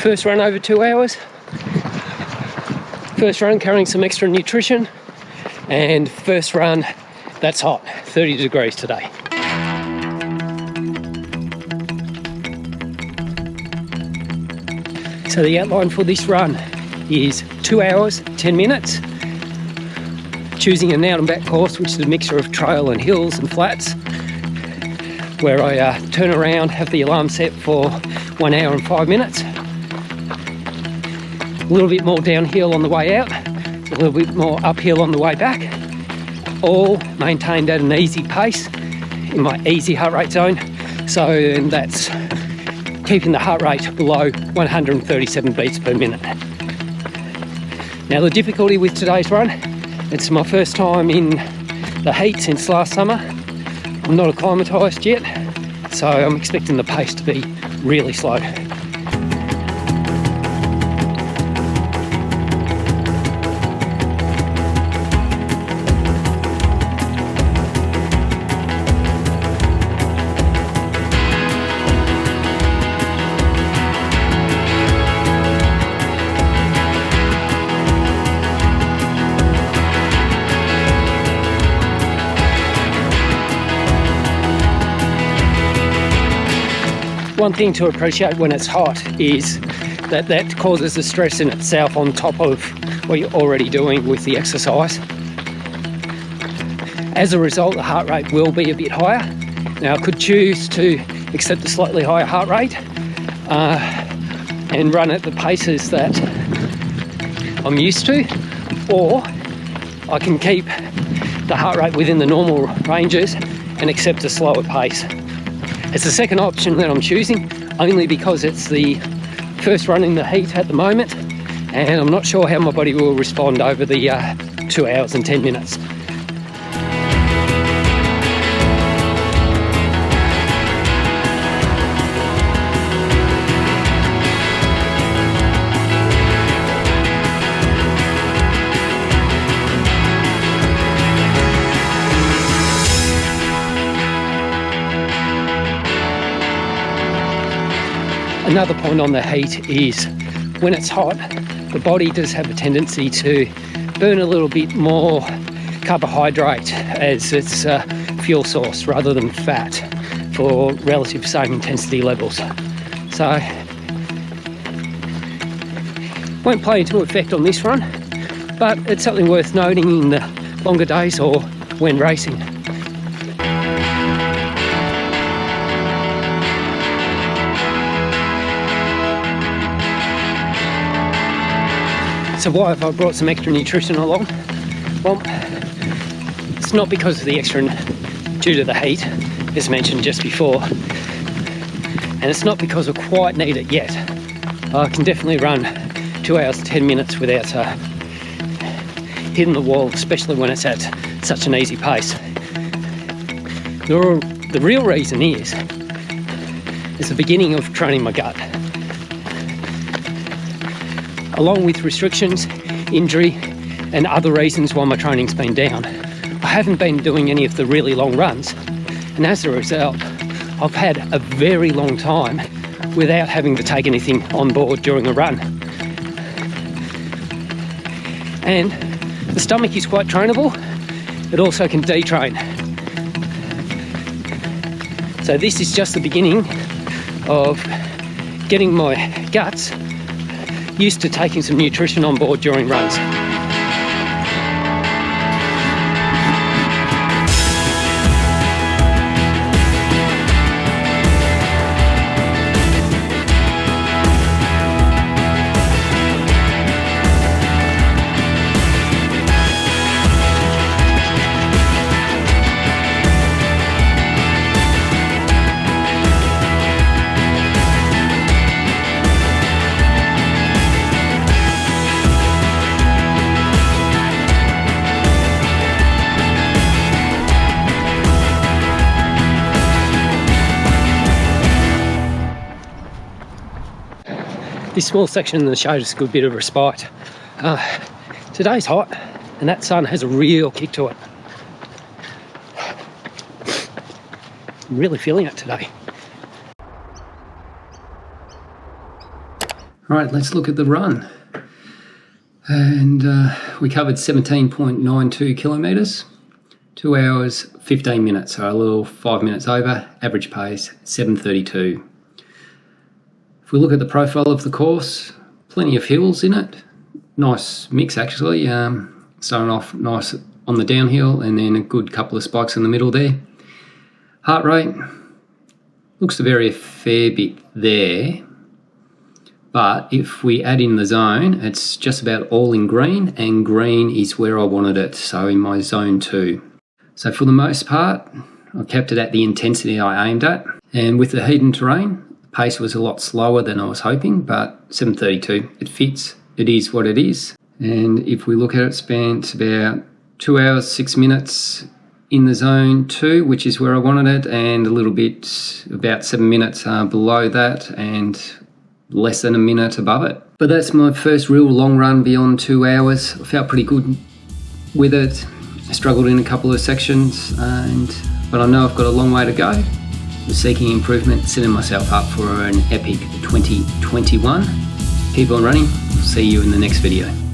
First run over 2 hours. First run carrying some extra nutrition. And first run that's hot, 30 degrees today. So the outline for this run is 2 hours, 10 minutes. Choosing an out and back course, which is a mixture of trail and hills and flats, where I turn around, have the alarm set for 1 hour and 5 minutes. A little bit more downhill on the way out, a little bit more uphill on the way back, all maintained at an easy pace in my easy heart rate zone. So that's keeping the heart rate below 137 beats per minute. Now the difficulty with today's run, it's my first time in the heat since last summer. I'm not acclimatised yet, so I'm expecting the pace to be really slow. One thing to appreciate when it's hot is that causes a stress in itself on top of what you're already doing with the exercise. As a result, the heart rate will be a bit higher. Now I could choose to accept a slightly higher heart rate and run at the paces that I'm used to, or I can keep the heart rate within the normal ranges and accept a slower pace. It's the second option that I'm choosing, only because it's the first run in the heat at the moment, and I'm not sure how my body will respond over the 2 hours and 10 minutes. Another point on the heat is when it's hot, the body does have a tendency to burn a little bit more carbohydrate as its fuel source rather than fat for relative same intensity levels. So won't play into effect on this run, but it's something worth noting in the longer days or when racing. So why have I brought some extra nutrition along? Well, it's not because of the extra due to the heat, as mentioned just before, and it's not because I quite need it yet. I can definitely run 2 hours 10 minutes without hitting the wall, especially when it's at such an easy pace. The real reason is the beginning of training my gut. Along with restrictions, injury, and other reasons why my training's been down, I haven't been doing any of the really long runs, and as a result, I've had a very long time without having to take anything on board during a run. And the stomach is quite trainable. It also can detrain. So this is just the beginning of getting my guts used to taking some nutrition on board during runs. This small section in the shade is a good bit of respite. Today's hot, and that sun has a real kick to it. I'm really feeling it today. All right, let's look at the run. And we covered 17.92 kilometres, 2 hours, 15 minutes, so a little 5 minutes over, average pace, 7:32. If we look at the profile of the course, plenty of hills in it. Nice mix actually, starting off nice on the downhill and then a good couple of spikes in the middle there. Heart rate, looks to vary a fair bit there. But if we add in the zone, it's just about all in green, and green is where I wanted it, so in my zone 2. So for the most part, I kept it at the intensity I aimed at, and with the heat and terrain, the pace was a lot slower than I was hoping, but 7:32, it fits, it is what it is. And if we look at it, spent about 2 hours, 6 minutes in the zone 2, which is where I wanted it, and a little bit, about 7 minutes below that, and less than a minute above it. But that's my first real long run beyond 2 hours. I felt pretty good with it. I struggled in a couple of sections, but I know I've got a long way to go. I'm seeking improvement, setting myself up for an epic 2021. Keep on running. I'll see you in the next video.